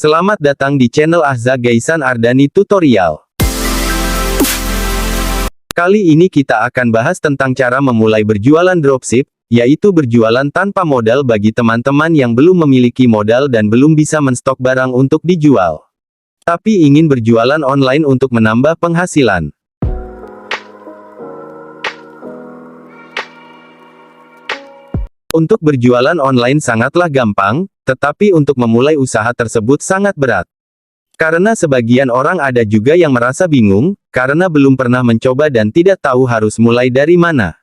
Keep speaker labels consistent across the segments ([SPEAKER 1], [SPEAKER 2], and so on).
[SPEAKER 1] Selamat datang di channel Ahza Gaisan Ardani Tutorial. Kali ini kita akan bahas tentang cara memulai berjualan dropship, yaitu berjualan tanpa modal bagi teman-teman yang belum memiliki modal dan belum bisa menstok barang untuk dijual, tapi ingin berjualan online untuk menambah penghasilan. Untuk berjualan online sangatlah gampang, tetapi untuk memulai usaha tersebut sangat berat. Karena sebagian orang ada juga yang merasa bingung, karena belum pernah mencoba dan tidak tahu harus mulai dari mana.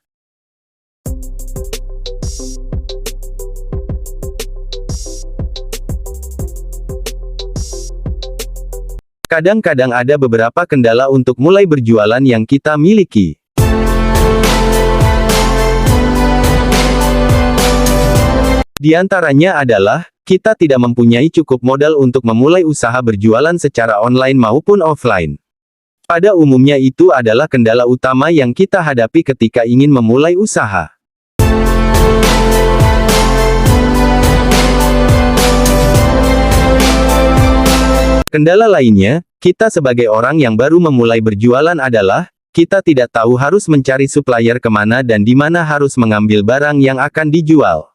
[SPEAKER 1] Kadang-kadang ada beberapa kendala untuk mulai berjualan yang kita miliki. Di antaranya adalah, kita tidak mempunyai cukup modal untuk memulai usaha berjualan secara online maupun offline. Pada umumnya itu adalah kendala utama yang kita hadapi ketika ingin memulai usaha. Kendala lainnya, kita sebagai orang yang baru memulai berjualan adalah, kita tidak tahu harus mencari supplier kemana dan di mana harus mengambil barang yang akan dijual.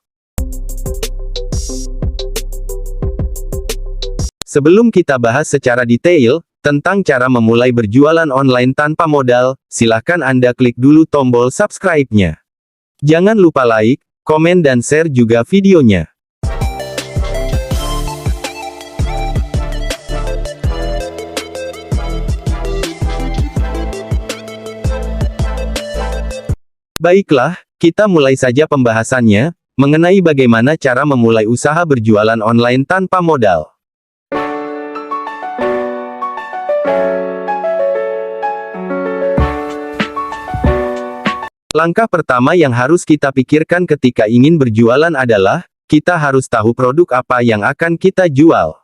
[SPEAKER 1] Sebelum kita bahas secara detail tentang cara memulai berjualan online tanpa modal, silahkan Anda klik dulu tombol subscribe-nya. Jangan lupa like, komen dan share juga videonya. Baiklah, kita mulai saja pembahasannya, mengenai bagaimana cara memulai usaha berjualan online tanpa modal. Langkah pertama yang harus kita pikirkan ketika ingin berjualan adalah, kita harus tahu produk apa yang akan kita jual.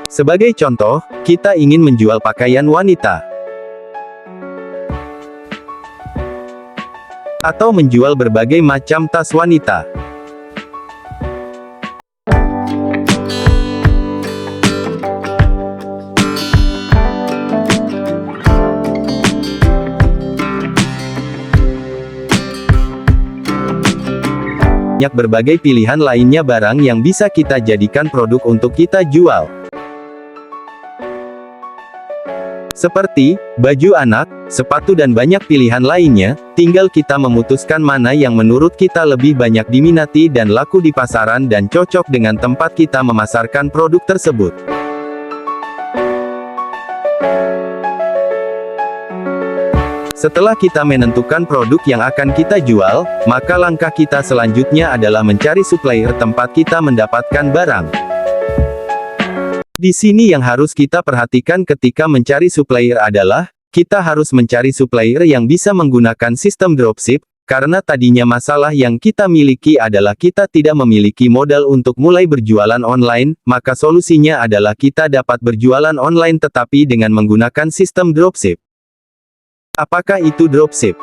[SPEAKER 1] Sebagai contoh, kita ingin menjual pakaian wanita, atau menjual berbagai macam tas wanita. Banyak berbagai pilihan lainnya barang yang bisa kita jadikan produk untuk kita jual. Seperti, baju anak, sepatu dan banyak pilihan lainnya, tinggal kita memutuskan mana yang menurut kita lebih banyak diminati dan laku di pasaran dan cocok dengan tempat kita memasarkan produk tersebut. Setelah kita menentukan produk yang akan kita jual, maka langkah kita selanjutnya adalah mencari supplier tempat kita mendapatkan barang. Di sini yang harus kita perhatikan ketika mencari supplier adalah, kita harus mencari supplier yang bisa menggunakan sistem dropship, karena tadinya masalah yang kita miliki adalah kita tidak memiliki modal untuk mulai berjualan online, maka solusinya adalah kita dapat berjualan online tetapi dengan menggunakan sistem dropship. Apakah itu dropship?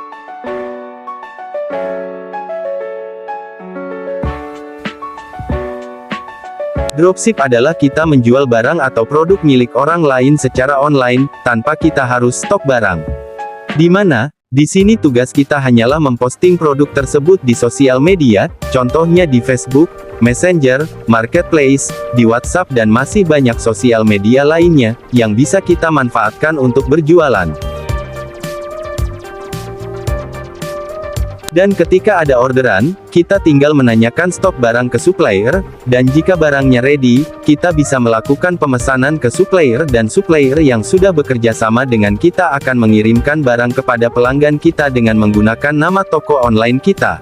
[SPEAKER 1] Dropship adalah kita menjual barang atau produk milik orang lain secara online, tanpa kita harus stok barang. Di mana, di sini tugas kita hanyalah memposting produk tersebut di sosial media, contohnya di Facebook, Messenger, Marketplace, di WhatsApp dan masih banyak sosial media lainnya, yang bisa kita manfaatkan untuk berjualan. Dan ketika ada orderan, kita tinggal menanyakan stok barang ke supplier, dan jika barangnya ready, kita bisa melakukan pemesanan ke supplier dan supplier yang sudah bekerja sama dengan kita akan mengirimkan barang kepada pelanggan kita dengan menggunakan nama toko online kita.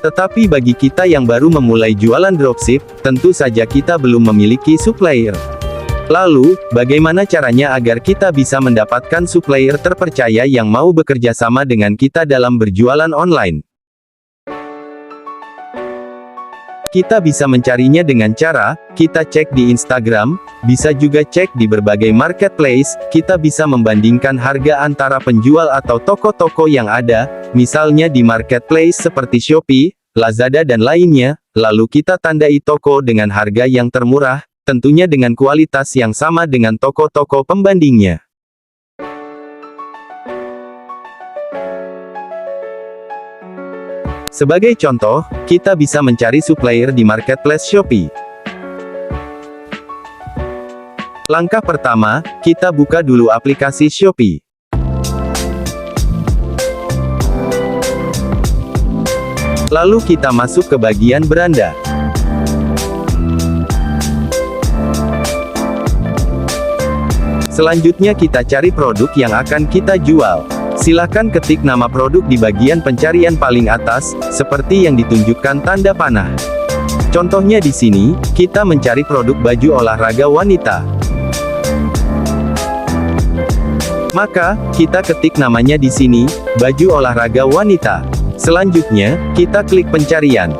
[SPEAKER 1] Tetapi bagi kita yang baru memulai jualan dropship, tentu saja kita belum memiliki supplier. Lalu, bagaimana caranya agar kita bisa mendapatkan supplier terpercaya yang mau bekerja sama dengan kita dalam berjualan online? Kita bisa mencarinya dengan cara, kita cek di Instagram, bisa juga cek di berbagai marketplace, kita bisa membandingkan harga antara penjual atau toko-toko yang ada, misalnya di marketplace seperti Shopee, Lazada dan lainnya, lalu kita tandai toko dengan harga yang termurah, tentunya dengan kualitas yang sama dengan toko-toko pembandingnya. Sebagai contoh, kita bisa mencari supplier di marketplace Shopee. Langkah pertama, kita buka dulu aplikasi Shopee. Lalu kita masuk ke bagian beranda. Selanjutnya kita cari produk yang akan kita jual. Silakan ketik nama produk di bagian pencarian paling atas, seperti yang ditunjukkan tanda panah. Contohnya di sini, kita mencari produk baju olahraga wanita. Maka, kita ketik namanya di sini, baju olahraga wanita. Selanjutnya, kita klik pencarian.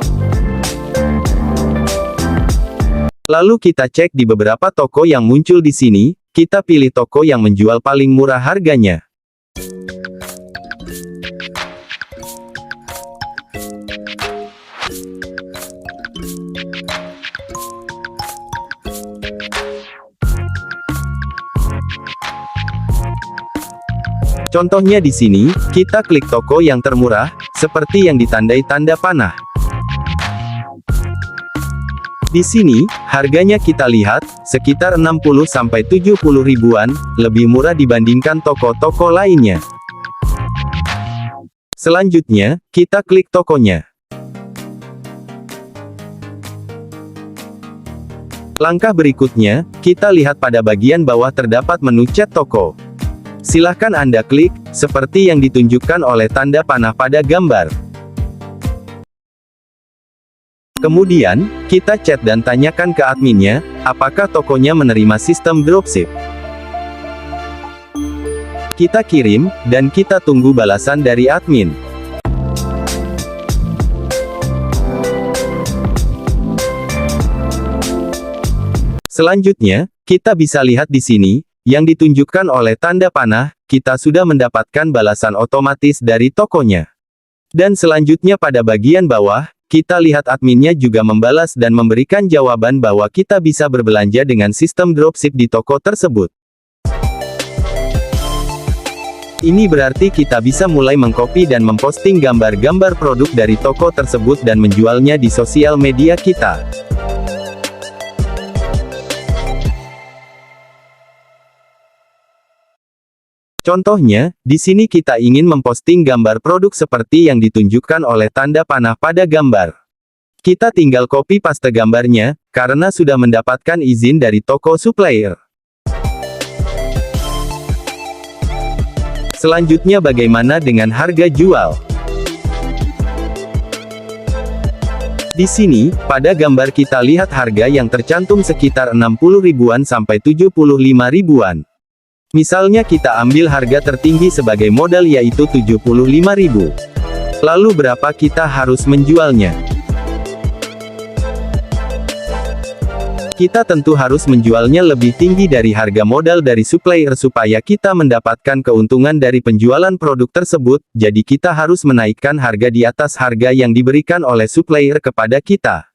[SPEAKER 1] Lalu kita cek di beberapa toko yang muncul di sini, kita pilih toko yang menjual paling murah harganya. Contohnya di sini, kita klik toko yang termurah, seperti yang ditandai tanda panah. Di sini, harganya kita lihat, sekitar 60-70 ribuan, lebih murah dibandingkan toko-toko lainnya. Selanjutnya, kita klik tokonya. Langkah berikutnya, kita lihat pada bagian bawah terdapat menu chat toko. Silahkan Anda klik, seperti yang ditunjukkan oleh tanda panah pada gambar. Kemudian, kita chat dan tanyakan ke adminnya, apakah tokonya menerima sistem dropship. Kita kirim, dan kita tunggu balasan dari admin. Selanjutnya, kita bisa lihat di sini, yang ditunjukkan oleh tanda panah, kita sudah mendapatkan balasan otomatis dari tokonya. Dan selanjutnya pada bagian bawah, kita lihat adminnya juga membalas dan memberikan jawaban bahwa kita bisa berbelanja dengan sistem dropship di toko tersebut. Ini berarti kita bisa mulai mengcopy dan memposting gambar-gambar produk dari toko tersebut dan menjualnya di sosial media kita. Contohnya, di sini kita ingin memposting gambar produk seperti yang ditunjukkan oleh tanda panah pada gambar. Kita tinggal copy paste gambarnya, karena sudah mendapatkan izin dari toko supplier. Selanjutnya bagaimana dengan harga jual? Di sini, pada gambar kita lihat harga yang tercantum sekitar 60 ribuan sampai 75 ribuan. Misalnya kita ambil harga tertinggi sebagai modal yaitu 75.000. Lalu berapa kita harus menjualnya? Kita tentu harus menjualnya lebih tinggi dari harga modal dari supplier supaya kita mendapatkan keuntungan dari penjualan produk tersebut, jadi kita harus menaikkan harga di atas harga yang diberikan oleh supplier kepada kita.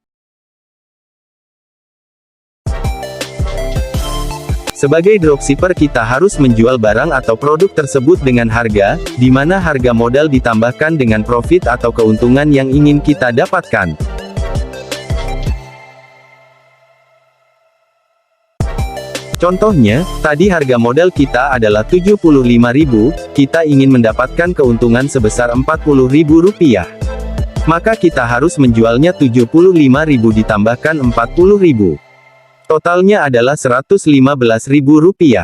[SPEAKER 1] Sebagai dropshipper kita harus menjual barang atau produk tersebut dengan harga, di mana harga modal ditambahkan dengan profit atau keuntungan yang ingin kita dapatkan. Contohnya, tadi harga modal kita adalah 75.000, kita ingin mendapatkan keuntungan sebesar Rp40.000. Maka kita harus menjualnya 75.000 ditambahkan 40.000. Totalnya adalah Rp115.000.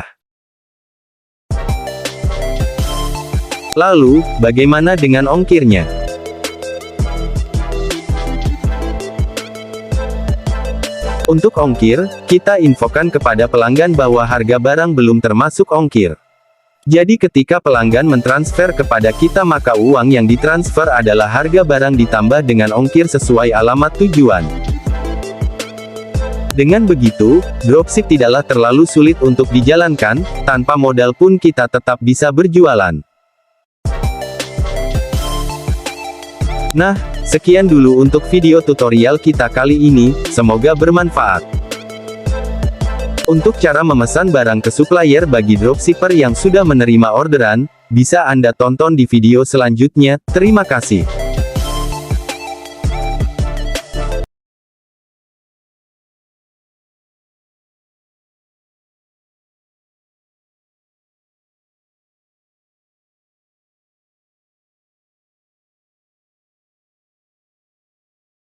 [SPEAKER 1] Lalu, bagaimana dengan ongkirnya? Untuk ongkir, kita infokan kepada pelanggan bahwa harga barang belum termasuk ongkir. Jadi ketika pelanggan mentransfer kepada kita maka uang yang ditransfer adalah harga barang ditambah dengan ongkir sesuai alamat tujuan. Dengan begitu, dropship tidaklah terlalu sulit untuk dijalankan, tanpa modal pun kita tetap bisa berjualan. Nah, sekian dulu untuk video tutorial kita kali ini, semoga bermanfaat. Untuk cara memesan barang ke supplier bagi dropshipper yang sudah menerima orderan, bisa Anda tonton di video selanjutnya. Terima kasih.